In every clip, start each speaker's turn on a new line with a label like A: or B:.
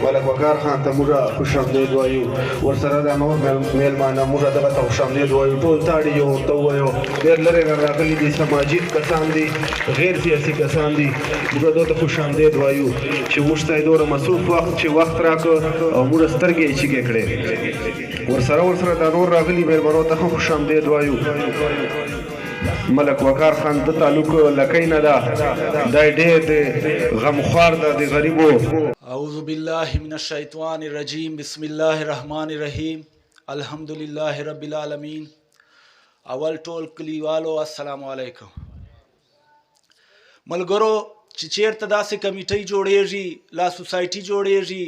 A: ملک وقار خان ته موږ خوش آمدید وایو، ورسره د نور میلمانه موږ دغه ته خوش آمدید وایو. ټول تاړي یو ورته ووایو. ډېر لرې نه راغلي دي، سماجي کسان دي، غیر سیاسي کسان دي، موږ دوی ته خوش آمدید وایو چې موږ ته یې دومره مصروف وخت چې وخت راکړ او موږ سترګې یې چیګې کړې. ورسره دا نور راغلي میلمنو ته هم خوش آمدید وایو. ملک وقار خان د تعلق لکۍ نه ده، دی ډېر د غمخوار ده د غریبو.
B: اعوذ باللہ من الشیطان الرجیم، بسم اللہ الرحمن الرحیم، الحمدللہ رب العالمین. اول ټول کلیوالو السلام علیکم. ملګرو چې چیرته داسې کمیټۍ جوړیږي، لا سوسایټي جوړیږي،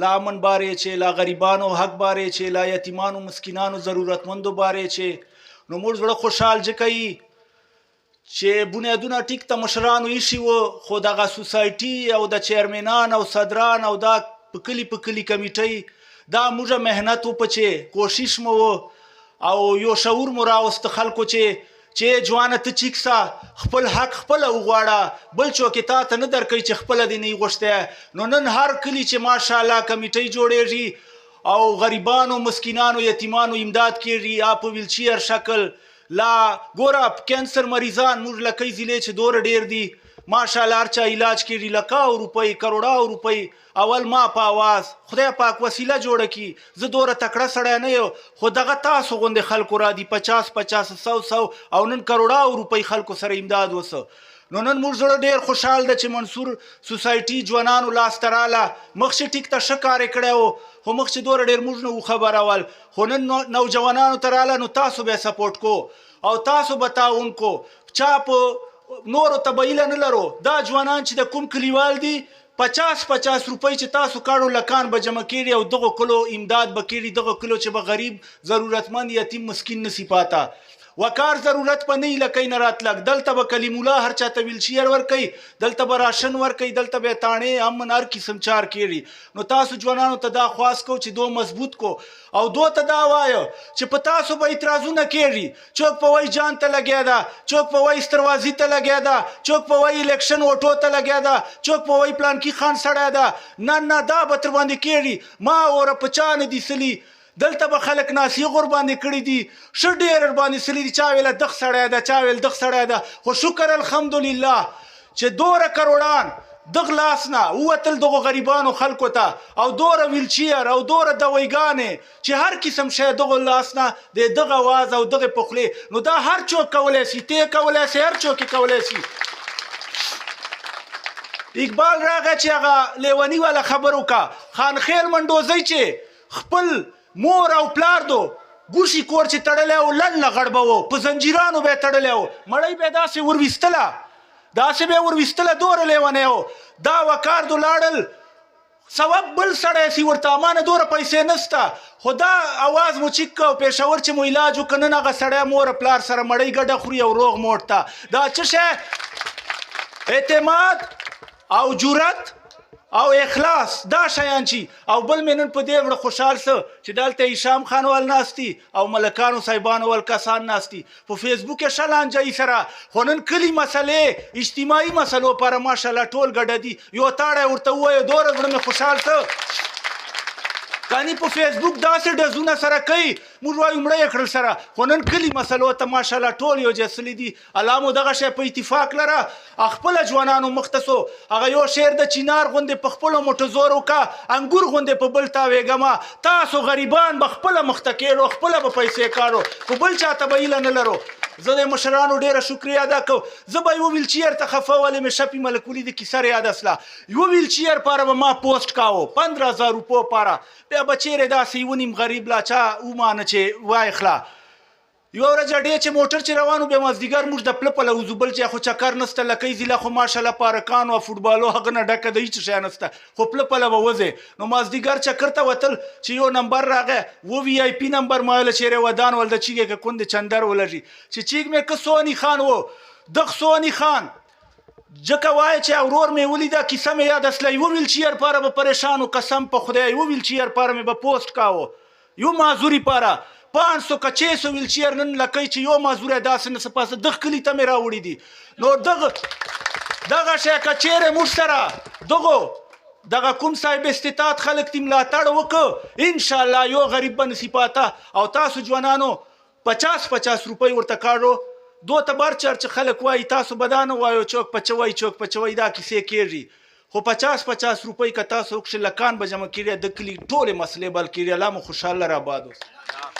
B: لا امن بارے چې لا غریبانو حق بارے چې لا یتیمانو مسکینانو ضرورتمندو بارے چې نو موږ زړه خوشحال کوي چې بنیادونه ټیک ته مشرانو ایښي وو، خو دغه سوسایټي او د چیرمنان او صدران او دا په کلي کمیټۍ دا موږ محنت وکړو چې کوشش مو او یو شعور مو راوست خلکو چې جوانه ته چیک سا خپل حق خپله وغواړه، بل څوک یې تا ته نه درکوي چې خپله دې نه یې غوښتی. نو نن هر کلي چې ماشاءالله کمیټۍ جوړیږي او غریبانو مسکینانو یتیمانو امداد کیږي، یا په ویلچیر شکل. لا ګوره کینسر مریضان موږ لکۍ ضلع چې دوره ډېر دي ماشاءالله هر چا علاج کیږي، لکاو روپۍ کروڑاو روپۍ. اول ما په آواز خدای پاک وسیله جوړه کړي، زه دوره تکړه سړی نه یم، خو دغه تاسو غوندې خلکو را دي 50 100 او نن کروڑاو روپۍ خلکو سره امداد وسه. نو نن موږ زړه ډېر خوشحال ده چې منصور سوسایټي ځوانانو لاسته راله. مخکې ټیک ته ښه کار یې کړی و، خو مخکې دوره ډېر موږ نه وو خبر اول، خو نن نوجوانانو ته راله نو تاسو به یې سپورټ کو او تاسو به تعاون کو. چا په نورو ته به هیله نه لرو. دا ځوانان چې د کوم کلیوال دي 50 روپۍ چې تاسو کاړو لکان به جمع کړي او دغه کلو امداد به کړي، دغه کلو چې به غریب ضرورتمند یتیم مسکین نسی پاته. وقار ضرورت په نه لکۍ نه راتلک، دلته به کلیم الله هر چاته ویلچیر ورکوي، دلته به راشن ورکوي، دلته به تاڼې امن هر قسم چار کړي. نو تاسو ځوانانو ته دا خواست کو چې دو مضبوط کو او دو ته دا وایو چې په تاسو به اعتراضونه کېږي. څوک په وایي جان ته لګیا ده، څوک په وایي ستروازي ته لګیا ده، څوک په وایي الیکشن وټو ته لګیا ده، څوک په وایي پلانکي خان سړی ده. نه دا به تر باندې کېږي. ما اوره په چا نه دي سلي، دلته به خلک ناسي غور باندې کړي دي، ښه ډېر باندې سلي دي. چا ویله دغ سړی ده، چا ویل دغ سړی ده، خو شکر الحمدلله چې دوره کروڑان دغ لاس نه ووتل دغو غریبانو خلکو ته، او دوره ویلچیر او دوره دویګانې چې هر قسم شی دغو لاس نه د دغه اواز او دغه پخلې. نو دا هر څوک کولی شي، ته کولی شي، هر څوک یې کولی شي. اقبال راغی چې هغه لیوني والا خبر وکړه، خانخیل منډوزی چې خپل مور او پلار دو ګوشي کور چې تړلی و لنډه غړبه و، په زنجیرانو به یې تړلی و، مړی به یې داسې ورویستله، داسې به یې ورویستله، دوره لیونی و. دا وقار دو لاړل سبب بل سړی سي ورته، ما نه دوره پیسې نسته، خو دا اواز مو چیک که او پېښور چې مو علاج وکړه، نن هغه سړی مور پلار سره مړی ګډه خوري او روغ موټ ته. دا څه شی؟ اعتماد او جرأت او اخلاص، دا شیان چی. او بل مې نن په دې وړه خوشحال څه چې دلته هشام خان ول ناستي او ملکانو صاحبانو ول کسان ناستي په فیسبوک یې ښه لانجه سره. خو نن کلي مسلې اجتماعي مسلو لپاره ماشاءالله ټول ګډه دي. یو تاړی ورته ووایه دوره زړه مې خوشحال څه کانی په فیسبوک داسې ډزونه سره کوي، موږ وایو مړه یې کړل سره، خو نن کلي مسلو ته ماشاءالله ټول یو جسلي دي. الله مو دغه شی په اتفاق لره خپله ځوانانو مخته سو. هغه یو شعر د چینار غوندې په خپلو موټو زور وکړه، انګور غوندې په بل تاویږمه. تاسو غریبان به خپله مخته کېږو، خپله به پیسې کاړو، خو بل چاته به هیله نه لرو. زه د مشرانو ډېره شکریه ادا کوم. زه به یوه ویلچیر ته خفه ولې مې شپې ملک ولید کیسه را یاد اسله. یوه ویلچیر پاره به ما پوسټ کاوه 15,000 روپو پاره، بیا به چیرې داسې یو نیم غریب لا چا ومانه چې وایخلا. یوه ورځ ډېر چې موټر چې روان و بیا مازدیګر موږ د پله پله وځو، بل چې خو چکر نسته، لکۍ ضلع خو ماشاءالله پارکانو او فوټبالو هغه نه ډکه ده، هېڅ شی نسته، خو پله پله به وځې. نو مازدیګر چکر ته وتل چې یو نمبر راغی، و وی آی پي نمبر ما ویله چیرې ودان ول د چیګې که کندې چندر ولږي چې چیګ مې که سوني خان و. دغ سوني خان ځکه وایه چې ورور مې ولیده کیسه مې یاد اسله. یوه ویلچیر پاره به پریشان و، قسم په خدای یوه ویلچیر پاره مې به پوسټ کاوه، یو معذوري پاره 500 که 600 ویلچیر نن لکۍ چې یو معذوری داسې نه څه پاسه دغ کلي ته مې راوړي دي. نو دغه شی که چیرې موږ سره دغو دغه کوم صاحب استطاعت خلک تی ملاتړ وکړه انشاءالله یو غریب به نسی پاته او تاسو ځوانانو 50 روپۍ ورته کاړو دو ته برچر چې خلک وایي تاسو به دا نه وایو چوک پچوي دا کیسې کېږي خو 50 روپۍ که تاسو وکړئ لکان به جمع کړي د کلي ټولې مسلې بل کړي الله مو خوشحاله را باد اوسه